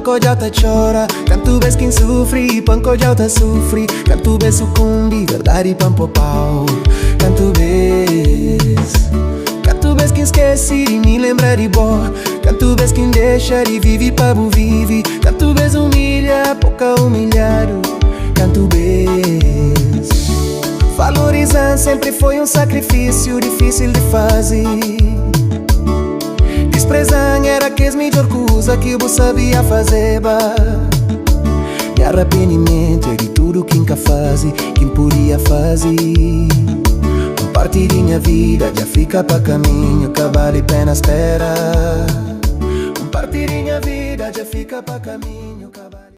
panco já te chora. Canto vez quem sofre, panco já te sofre. Canto vez sucumbi, verdade pampo pau. Canto vez quem esquece e me lembra de bo. Canto vez quem deixa de vive pra bu vive. Canto vez humilha, pouca humilhado. Canto vez valorizar sempre foi sacrifício difícil de fazer. Desprezar era que é a melhor coisa que eu sabia fazer, bah. E arrependimento é de tudo que nunca faz, quem podia fazer. Parte de minha vida já fica pra caminho, que vale a pena esperar. Parte de minha vida já fica pra caminho.